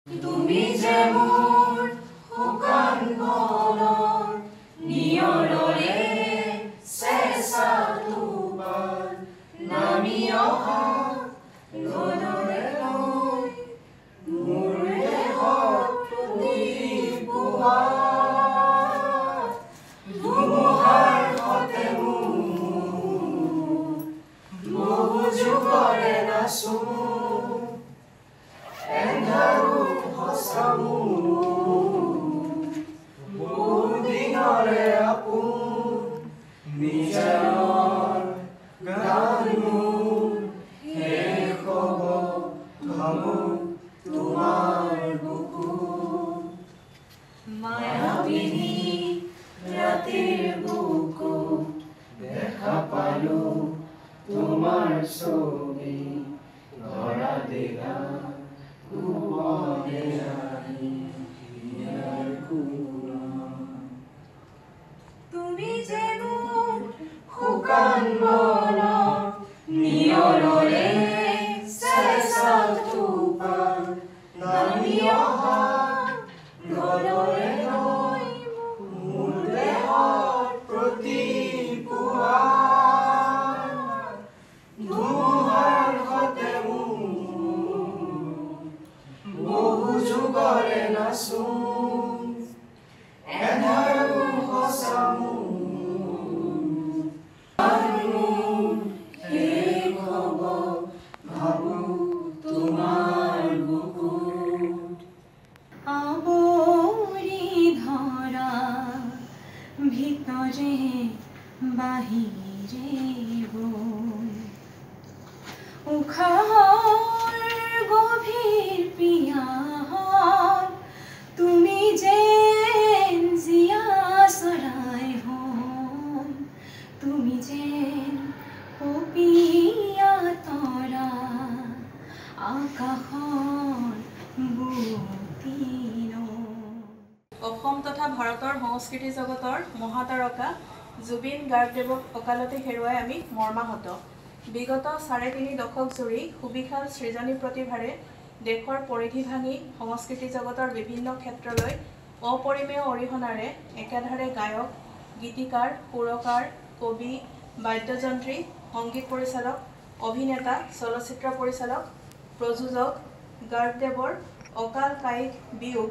তুমি যে মোৰ শুকান বনৰ নিয়ৰৰে চেঁচা টোপাল নামি অহা ৰ'দৰে লৈ মোৰ দেহত প্ৰতিপুৱা ধুমুহাৰ সতে মোৰ বহু যুগৰে নাচো এন্ধাৰো হসামু বহুদিনৰে আপোন নিজানৰ গান মোৰ শেষ হ'ব ভাবো তোমাৰ বুকুত মায়াবিনী ৰাতিৰ বুকুত দেখা পালো তোমাৰ ছবি ধৰা দিলা তুমি যে মোৰ শুকান বনৰ নিয়ৰৰে চেঁচা টোপাল নামি অহা ৰ'দৰে লৈ মোৰ দেহত প্ৰতিপুৱা ধুমুহাৰ সতে বহু যুগৰে নাচো এন্ধাৰো হসামু শেষ হ'ব ভাবো তোমাৰ বুকুত আৱৰি ধৰা ভিতৰে বাহিৰে উশাহৰ গভীৰ পিয়াহত তুমি যেন জীয়া চৰাই হন তুমি যেন পপীয়া তৰা আকাশৰ বুটিন অসম তথা ভাৰতৰ সংস্কৃতি জগতৰ মহাতাৰকা জুবিন গাৰ্গদেৱক অকালতে হেৰুৱাই আমি মৰ্মাহত। বিগত ৩.৫ দশক জুৰি সুবিশাল সৃজনী প্ৰতিভাৰে দেশৰ পৰিধি ভাঙি সংস্কৃতি জগতৰ বিভিন্ন ক্ষেত্ৰলৈ অপৰিমেয় অৰিহণাৰে একাধাৰে গায়ক, গীতিকাৰ, সুৰকাৰ, কবি, বাদ্যযন্ত্ৰী, সংগীত পৰিচালক, অভিনেতা, চলচ্চিত্ৰ পৰিচালক, প্ৰযোজক গাৰ্গদেৱৰ অকাল কায়িক বিয়োগ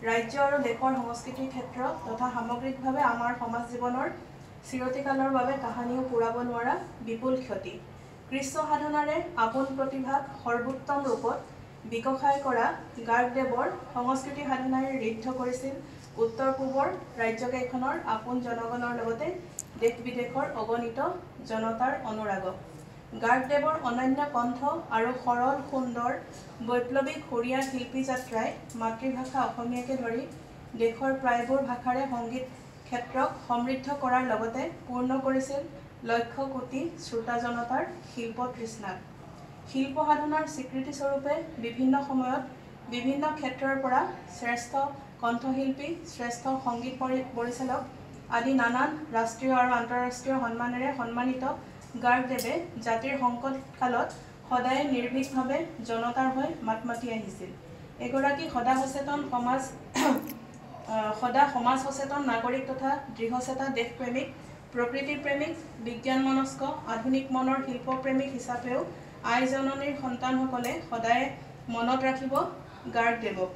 ৰাজ্য আৰু দেশৰ সংস্কৃতিৰ ক্ষেত্ৰ তথা সামগ্ৰিকভাৱে আমাৰ সমাজ জীৱনৰ চিৰতিকালৰ বাবে কাহানিও পূৰাব নোৱাৰা বিপুল ক্ষতি। কৃষ্ণ সাধনাৰে আপোন প্ৰতিভাক সৰ্বোত্তম ৰূপত বিকশাই কৰা গাৰ্গদেৱৰ সংস্কৃতি সাধনাই ঋদ্ধ কৰিছিল উত্তৰ পূবৰ ৰাজ্যকেইখনৰ আপোন জনগণৰ লগতে দেশ বিদেশৰ অগণিত জনতাৰ অনুৰাগক। গাৰ্গদেৱৰ অনন্য কণ্ঠ আৰু সৰল সুন্দৰ বৈপ্লৱিক সুৰীয়া শিল্পী যাত্ৰাই মাতৃভাষা অসমীয়াকে ধৰি দেশৰ প্ৰায়বোৰ ভাষাৰে সংগীত ক্ষেত্ৰক সমৃদ্ধ কৰাৰ লগতে পূৰ্ণ কৰিছিল লক্ষ কোটি শ্ৰোতা জনতাৰ শিল্প তৃষ্ণাক। শিল্প সাধনাৰ স্বীকৃতিস্বৰূপে বিভিন্ন সময়ত বিভিন্ন ক্ষেত্ৰৰ পৰা শ্ৰেষ্ঠ কণ্ঠশিল্পী, শ্ৰেষ্ঠ সংগীত পৰিচালক আদি নানান ৰাষ্ট্ৰীয় আৰু আন্তঃৰাষ্ট্ৰীয় সন্মানেৰে সন্মানিত গাৰ্গদেৱে জাতিৰ সংকট কালত সদায় নিৰ্ভীকভাৱে জনতাৰ হৈ মাত মাতি আহিছিল। এগৰাকী সদা সমাজ সচেতন নাগৰিক তথা দৃঢ়চেতা দেশপ্ৰেমিক, প্ৰকৃতিপ্ৰেমিক, বিজ্ঞানমনস্ক, আধুনিক মনৰ শিল্পপ্ৰেমিক হিচাপেও আই জননীৰ সন্তানসকলে সদায় মনত ৰাখিব গাৰ্গদেৱক।